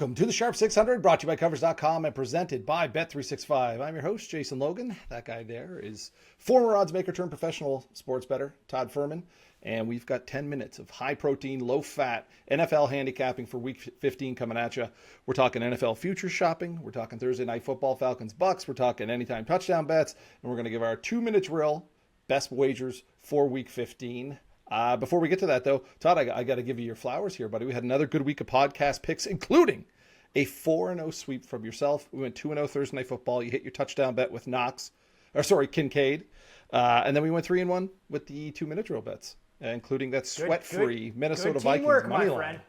Welcome to the Sharp 600, brought to you by Covers.com and presented by Bet365. I'm your host, Jason Logan. That guy there is former odds maker turned professional sports bettor, Todd Fuhrman. And we've got 10 minutes of high protein, low fat NFL handicapping for Week 15 coming at you. We're talking NFL futures shopping. We're talking Thursday night football, Falcons, Bucs. We're talking anytime touchdown bets. And we're going to give our 2-minute drill, best wagers for Week 15. Before we get to that, though, Todd, I got to give you your flowers here, buddy. We had another good week of podcast picks, including a 4-0 sweep from yourself. We went 2-0 Thursday Night Football. You hit your touchdown bet with Kincaid. And then we went 3-1 with the 2-minute drill bets, including that sweat-free Minnesota Vikings money line.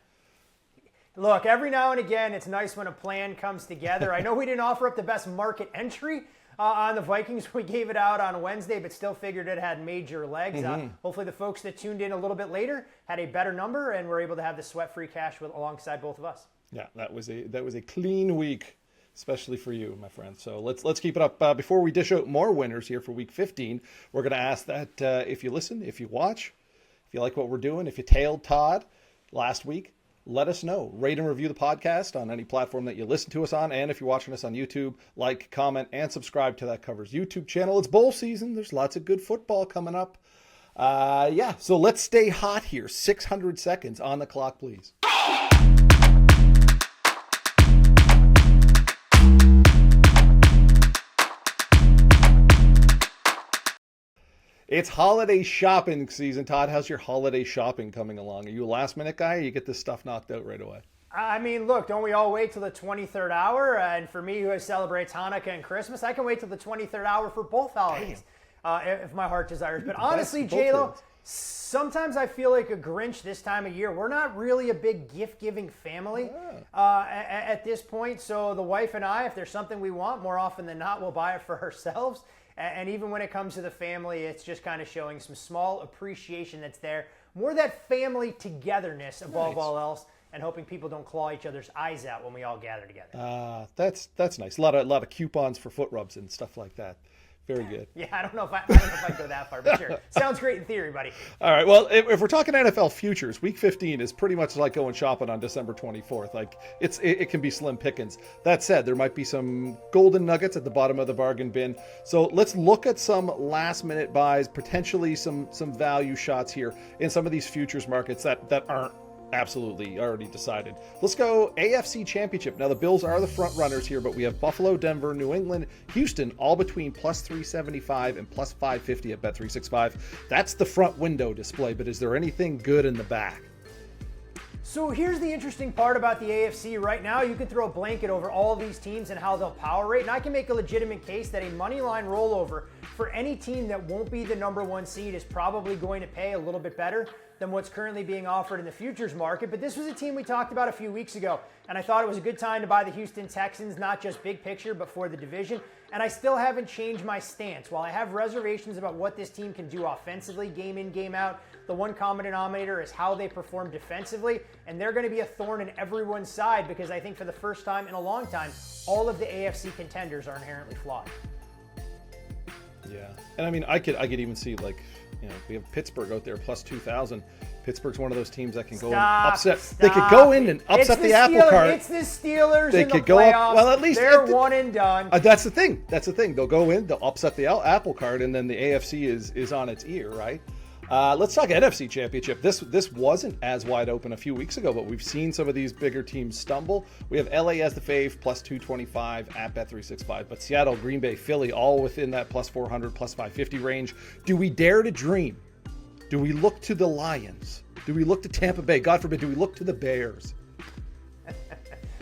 Look, every now and again, it's nice when a plan comes together. I know we didn't offer up the best market entry on the Vikings. We gave it out on Wednesday, but still figured it had major legs. Hopefully the folks that tuned in a little bit later had a better number and were able to have the sweat-free cash alongside both of us. Yeah, that was a clean week, especially for you, my friend. So let's keep it up. Before we dish out more winners here for Week 15, we're going to ask that if you listen, if you watch, if you like what we're doing, if you tailed Todd last week, let us know. Rate and review the podcast on any platform that you listen to us on. And if you're watching us on YouTube, like, comment, and subscribe to that Covers YouTube channel. It's bowl season. There's lots of good football coming up. So let's stay hot here. 600 seconds on the clock, please. It's holiday shopping season. Todd, how's your holiday shopping coming along? Are you a last-minute guy, or you get this stuff knocked out right away? I mean, look, don't we all wait till the 23rd hour? And for me, who celebrates Hanukkah and Christmas, I can wait till the 23rd hour for both holidays, if my heart desires. But honestly, J-Lo, sometimes I feel like a Grinch this time of year. We're not really a big gift-giving family at this point. So the wife and I, if there's something we want, more often than not, we'll buy it for ourselves. And even when it comes to the family, it's just kind of showing some small appreciation that's there. More that family togetherness above all else, and hoping people don't claw each other's eyes out when we all gather together. That's nice. A lot of coupons for foot rubs and stuff like that. Very good. Yeah, I don't know if I'd go that far, but sure. Sounds great in theory, buddy. All right, well, if we're talking NFL futures, Week 15 is pretty much like going shopping on December 24th. Like, it can be slim pickings. That said, there might be some golden nuggets at the bottom of the bargain bin. So let's look at some last-minute buys, potentially some value shots here in some of these futures markets that aren't absolutely already decided. Let's go AFC Championship. Now, the Bills are the front runners here, but we have Buffalo, Denver, New England, Houston, all between plus 375 and plus 550 at Bet365. That's the front window display, but is there anything good in the back? So here's the interesting part about the AFC right now. You can throw a blanket over all these teams and how they'll power rate, and I can make a legitimate case that a money line rollover for any team that won't be the number one seed is probably going to pay a little bit better than what's currently being offered in the futures market. But this was a team we talked about a few weeks ago, and I thought it was a good time to buy the Houston Texans, not just big picture, but for the division. And I still haven't changed my stance. While I have reservations about what this team can do offensively, game in, game out, the one common denominator is how they perform defensively, and they're going to be a thorn in everyone's side because I think for the first time in a long time, all of the AFC contenders are inherently flawed. Yeah, and I mean, I could even see, like, we have Pittsburgh out there plus 2,000. Pittsburgh's one of those teams that can go and upset. They could go in and upset the apple cart. It's the Steelers they in could the go playoffs. up. Well, at least they're one and done. That's the thing. They'll go in, they'll upset the apple cart, and then the AFC is on its ear, right? Let's talk NFC Championship. This wasn't as wide open a few weeks ago, but we've seen some of these bigger teams stumble. We have LA as the fave, plus 225 at Bet365, but Seattle, Green Bay, Philly, all within that plus 400, plus 550 range. Do we dare to dream? Do we look to the Lions? Do we look to Tampa Bay? God forbid, do we look to the Bears?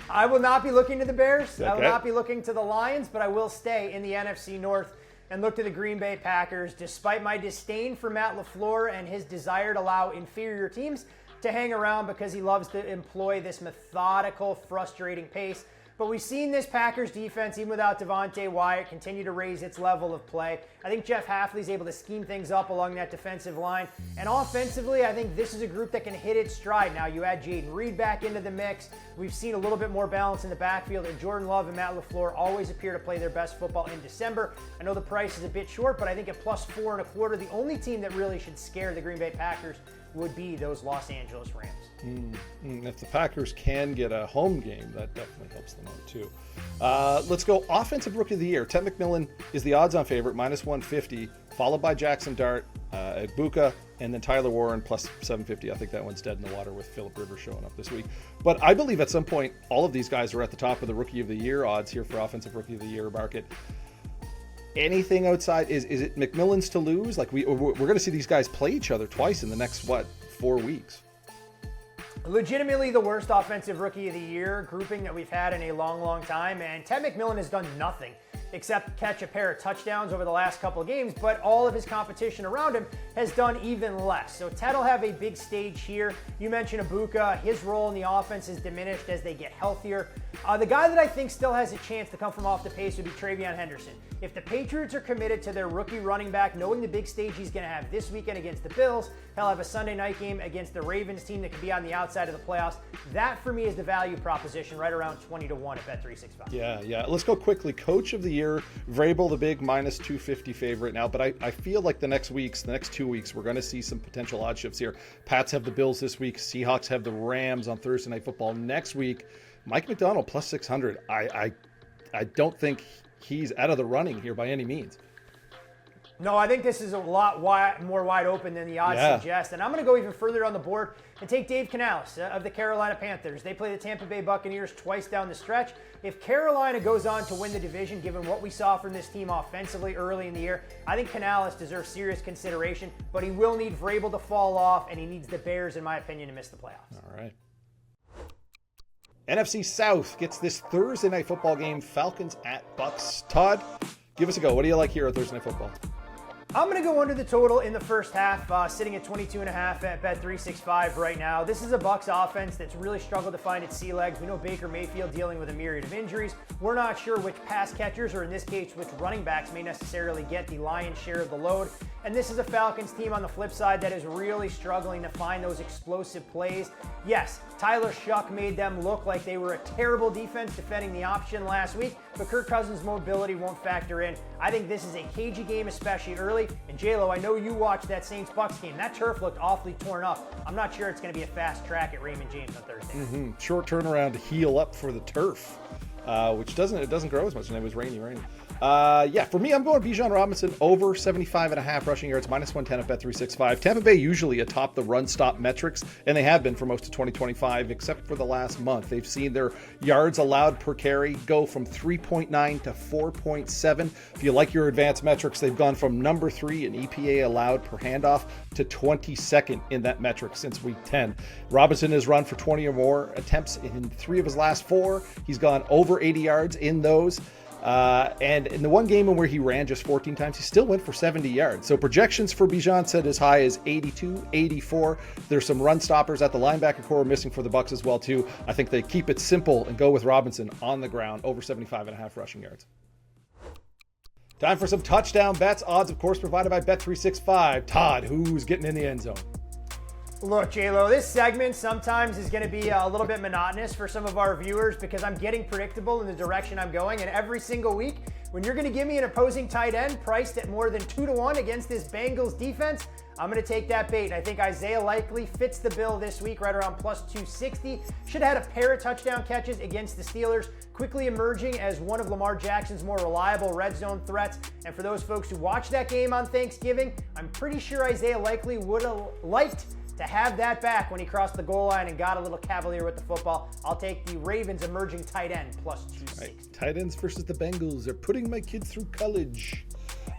I will not be looking to the Bears. Okay. I will not be looking to the Lions, but I will stay in the NFC North and look to the Green Bay Packers. Despite my disdain for Matt LaFleur and his desire to allow inferior teams to hang around because he loves to employ this methodical, frustrating pace. But we've seen this Packers defense, even without Devontae Wyatt, continue to raise its level of play. I think Jeff Hafley's able to scheme things up along that defensive line. And offensively, I think this is a group that can hit its stride. Now, you add Jaden Reed back into the mix. We've seen a little bit more balance in the backfield, and Jordan Love and Matt LaFleur always appear to play their best football in December. I know the price is a bit short, but I think at plus 4.25, the only team that really should scare the Green Bay Packers would be those Los Angeles Rams. If the Packers can get a home game, that definitely helps them out too. Let's go offensive rookie of the year. Ted McMillan is the odds-on favorite, minus 150, followed by Jackson Dart, Ibuka, and then Tyler Warren plus 750. I think that one's dead in the water with Phillip Rivers showing up this week. But I believe at some point, all of these guys are at the top of the rookie of the year odds here for offensive rookie of the year market. Anything outside, is it McMillan's to lose? Like we're going to see these guys play each other twice in the next, 4 weeks? Legitimately the worst offensive rookie of the year grouping that we've had in a long, long time. And Ted McMillan has done nothing except catch a pair of touchdowns over the last couple of games, but all of his competition around him has done even less. So Ted will have a big stage here. You mentioned Ibuka. His role in the offense is diminished as they get healthier. The guy that I think still has a chance to come from off the pace would be Travion Henderson. If the Patriots are committed to their rookie running back, knowing the big stage he's going to have this weekend against the Bills, he'll have a Sunday night game against the Ravens team that could be on the outside of the playoffs. That, for me, is the value proposition, right around 20-1 at Bet365. Yeah. Let's go quickly. Coach of the year, Vrabel, the big minus 250 favorite now, but I feel like the next 2 weeks, we're going to see some potential odd shifts here. Pats have the Bills this week. Seahawks have the Rams on Thursday Night Football next week. Mike McDonald plus 600. I don't think he's out of the running here by any means. No, I think this is a lot more wide open than the odds suggest. And I'm going to go even further on the board and take Dave Canales of the Carolina Panthers. They play the Tampa Bay Buccaneers twice down the stretch. If Carolina goes on to win the division, given what we saw from this team offensively early in the year, I think Canales deserves serious consideration, but he will need Vrabel to fall off, and he needs the Bears, in my opinion, to miss the playoffs. All right. NFC South gets this Thursday Night Football game, Falcons at Bucs. Todd, give us a go. What do you like here at Thursday Night Football? I'm going to go under the total in the first half, sitting at 22.5 at Bet365 right now. This is a Bucs offense that's really struggled to find its sea legs. We know Baker Mayfield dealing with a myriad of injuries. We're not sure which pass catchers, or in this case, which running backs may necessarily get the lion's share of the load. And this is a Falcons team on the flip side that is really struggling to find those explosive plays. Yes, Tyler Shuck made them look like they were a terrible defense defending the option last week, but Kirk Cousins' mobility won't factor in. I think this is a cagey game, especially early. And J-Lo, I know you watched that Saints-Bucs game. That turf looked awfully torn up. I'm not sure it's going to be a fast track at Raymond James on Thursday. Short turnaround to heal up for the turf, which doesn't grow as much, and it was rainy. For me, I'm going Bijan Robinson over 75.5 rushing yards, minus 110 at Bet365. Tampa Bay usually atop the run-stop metrics, and they have been for most of 2025, except for the last month. They've seen their yards allowed per carry go from 3.9 to 4.7. If you like your advanced metrics, they've gone from number 3 in EPA allowed per handoff to 22nd in that metric since week 10. Robinson has run for 20 or more attempts in 3 of his last 4. He's gone over 80 yards in those. And in the one game in where he ran just 14 times, he still went for 70 yards. So projections for Bijan set as high as 82, 84. There's some run stoppers at the linebacker core missing for the Bucs as well, too. I think they keep it simple and go with Robinson on the ground, over 75.5 rushing yards. Time for some touchdown bets. Odds, of course, provided by Bet365. Todd, who's getting in the end zone? Look, J-Lo, this segment sometimes is going to be a little bit monotonous for some of our viewers because I'm getting predictable in the direction I'm going. And every single week, when you're going to give me an opposing tight end priced at more than 2-1 against this Bengals defense, I'm going to take that bait. I think Isaiah Likely fits the bill this week, right around plus 260. Should have had a pair of touchdown catches against the Steelers, quickly emerging as one of Lamar Jackson's more reliable red zone threats. And for those folks who watched that game on Thanksgiving, I'm pretty sure Isaiah Likely would have liked to have that back when he crossed the goal line and got a little cavalier with the football. I'll take the Ravens emerging tight end plus 260. Right. Tight ends versus the Bengals. They're putting my kids through college.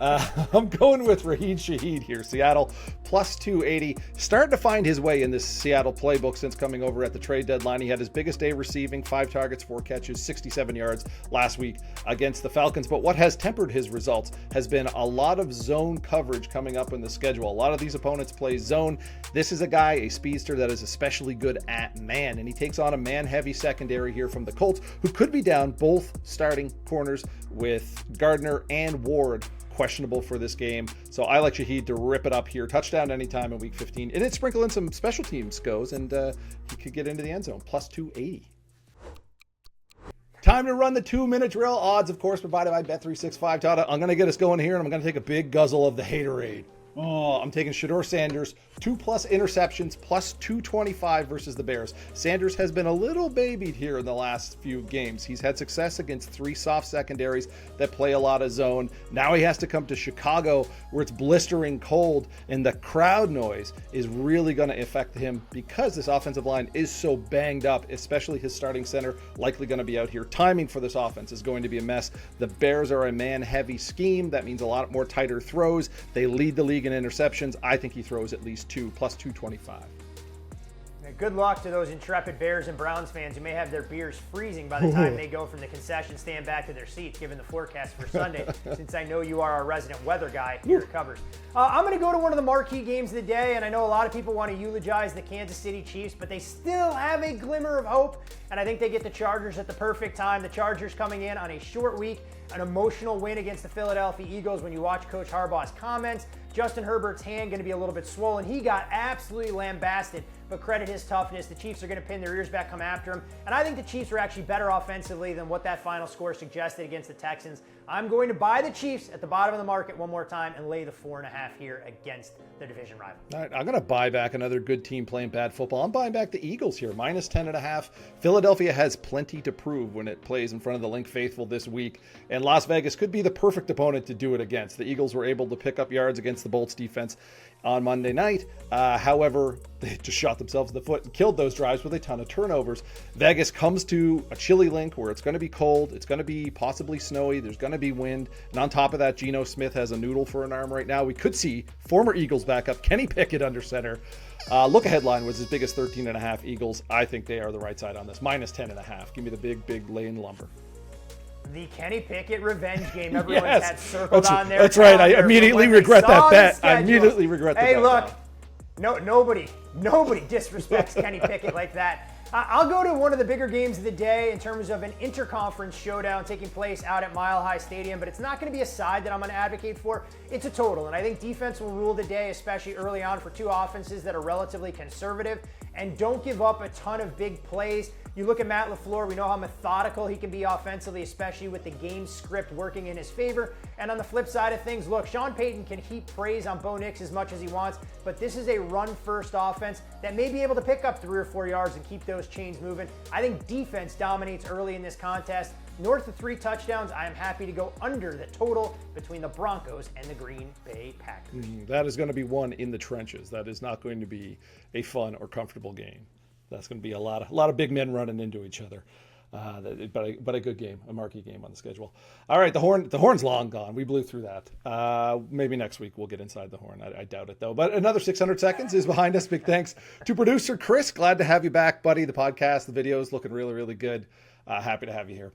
I'm going with Raheem Shaheed here. Seattle plus 280. Starting to find his way in this Seattle playbook since coming over at the trade deadline. He had his biggest day receiving, 5 targets, 4 catches, 67 yards last week against the Falcons. But what has tempered his results has been a lot of zone coverage coming up in the schedule. A lot of these opponents play zone. This is a guy, a speedster, that is especially good at man. And he takes on a man-heavy secondary here from the Colts, who could be down both starting corners with Gardner and Ward questionable for this game. So I like Shaheed to rip it up here. Touchdown anytime in week 15. And it sprinkle in some special teams goes, and he could get into the end zone. Plus 280. Time to run the 2-minute drill. Odds, of course, provided by Bet365. Todd, I'm going to get us going here, and I'm going to take a big guzzle of the haterade. Oh, I'm taking Shedeur Sanders, 2+ interceptions, plus 225 versus the Bears. Sanders has been a little babied here in the last few games. He's had success against 3 soft secondaries that play a lot of zone. Now he has to come to Chicago where it's blistering cold, and the crowd noise is really going to affect him because this offensive line is so banged up, especially his starting center likely going to be out here. Timing for this offense is going to be a mess. The Bears are a man-heavy scheme. That means a lot more tighter throws. They lead the league in interceptions. I think he throws at least 2 plus 225. Good luck to those intrepid Bears and Browns fans who may have their beers freezing by the time they go from the concession stand back to their seats, given the forecast for Sunday, since I know you are our resident weather guy here at Covers. I'm going to go to one of the marquee games of the day, and I know a lot of people want to eulogize the Kansas City Chiefs, but they still have a glimmer of hope, and I think they get the Chargers at the perfect time. The Chargers coming in on a short week, an emotional win against the Philadelphia Eagles. When you watch Coach Harbaugh's comments, Justin Herbert's hand going to be a little bit swollen. He got absolutely lambasted, but credit his toughness. The Chiefs are going to pin their ears back, come after him. And I think the Chiefs are actually better offensively than what that final score suggested against the Texans. I'm going to buy the Chiefs at the bottom of the market one more time and lay the 4.5 here against the division rival. All right, I'm going to buy back another good team playing bad football. I'm buying back the Eagles here, minus 10.5. Philadelphia has plenty to prove when it plays in front of the Link Faithful this week, and Las Vegas could be the perfect opponent to do it against. The Eagles were able to pick up yards against the Bolts defense on Monday night. However, they just shot themselves in the foot and killed those drives with a ton of turnovers. Vegas comes to a chilly Link where it's going to be cold. It's going to be possibly snowy. There's going to be wind. And on top of that, Geno Smith has a noodle for an arm right now. We could see former Eagles backup Kenny Pickett under center. Look ahead line was as big as 13.5 Eagles. I think they are the right side on this. Minus 10.5. Give me the big lane lumber. The Kenny Pickett revenge game everyone's had circled on there. That's right. I immediately regret that bet. I immediately regret the bet. Hey, look, nobody disrespects Kenny Pickett like that. I'll go to one of the bigger games of the day in terms of an interconference showdown taking place out at Mile High Stadium, but it's not going to be a side that I'm going to advocate for. It's a total, and I think defense will rule the day, especially early on for two offenses that are relatively conservative and don't give up a ton of big plays. You look at Matt LaFleur, we know how methodical he can be offensively, especially with the game script working in his favor. And on the flip side of things, look, Sean Payton can heap praise on Bo Nix as much as he wants, but this is a run-first offense that may be able to pick up 3 or 4 yards and keep those chains moving. I think defense dominates early in this contest. North of 3 touchdowns, I am happy to go under the total between the Broncos and the Green Bay Packers. That is going to be one in the trenches. That is not going to be a fun or comfortable game. That's going to be a lot of big men running into each other. But a good game, a marquee game on the schedule. All right, the horn's long gone. We blew through that. Maybe next week we'll get inside the horn. I doubt it, though. But another 600 seconds is behind us. Big thanks to producer Chris. Glad to have you back, buddy. The podcast, the videos looking really, really good. Happy to have you here.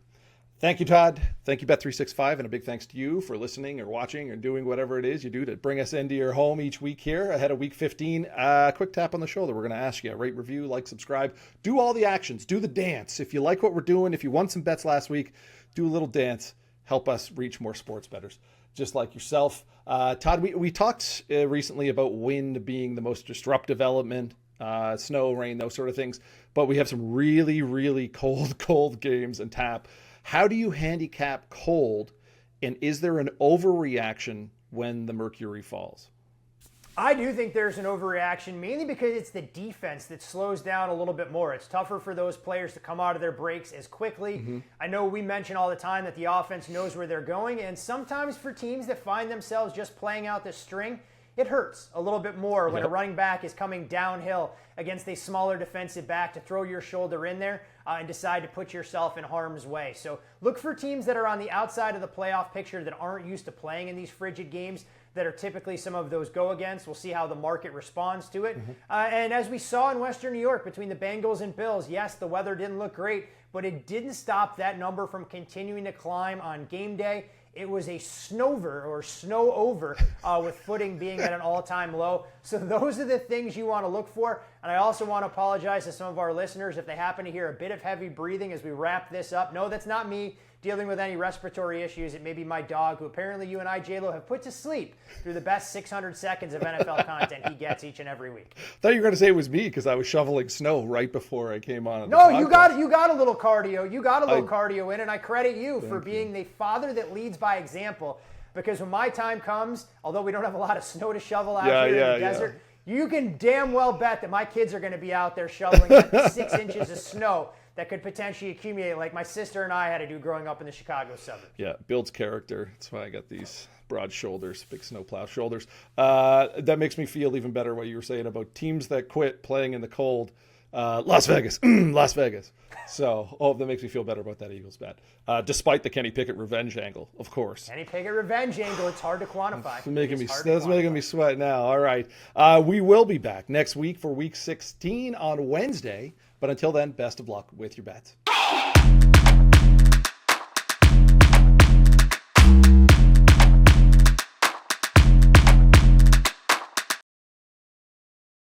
Thank you, Todd. Thank you, Bet365, and a big thanks to you for listening or watching or doing whatever it is you do to bring us into your home each week here ahead of Week 15. Quick tap on the shoulder. We're going to ask you, rate, review, like, subscribe. Do all the actions. Do the dance. If you like what we're doing, if you won some bets last week, do a little dance. Help us reach more sports bettors, just like yourself. Todd, we talked recently about wind being the most disruptive element, snow, rain, those sort of things. But we have some really, really cold games and tap. How do you handicap cold, and is there an overreaction when the mercury falls? I do think there's an overreaction, mainly because it's the defense that slows down a little bit more. It's tougher for those players to come out of their breaks as quickly. Mm-hmm. I know we mention all the time that the offense knows where they're going, and sometimes for teams that find themselves just playing out the string, it hurts a little bit more when a running back is coming downhill against a smaller defensive back to throw your shoulder in there and decide to put yourself in harm's way. So look for teams that are on the outside of the playoff picture that aren't used to playing in these frigid games that are typically some of those go-against. We'll see how the market responds to it. Mm-hmm. And as we saw in Western New York between the Bengals and Bills, yes, the weather didn't look great, but it didn't stop that number from continuing to climb on game day. It was a snover or snow over with footing being at an all-time low. So those are the things you want to look for. And I also want to apologize to some of our listeners if they happen to hear a bit of heavy breathing as we wrap this up. No, that's not me dealing with any respiratory issues. It may be my dog, who apparently you and I, J-Lo, have put to sleep through the best 600 seconds of NFL content he gets each and every week. I thought you were going to say it was me because I was shoveling snow right before I came on. No, you got a little cardio. You got a little cardio in, and I credit you for being the father that leads by example. because when my time comes, although we don't have a lot of snow to shovel out here in the desert, you can damn well bet that my kids are going to be out there shoveling 6 inches of snow that could potentially accumulate like my sister and I had to do growing up in the Chicago suburbs. Yeah, builds character. That's why I got these broad shoulders, big snowplow shoulders. That makes me feel even better what you were saying about teams that quit playing in the cold. Las Vegas, Las Vegas. So, that makes me feel better about that Eagles bet. Despite the Kenny Pickett revenge angle, of course. Kenny Pickett revenge angle, it's hard to quantify. That's making me sweat now. All right. We will be back next week for Week 16 on Wednesday. But until then, best of luck with your bets.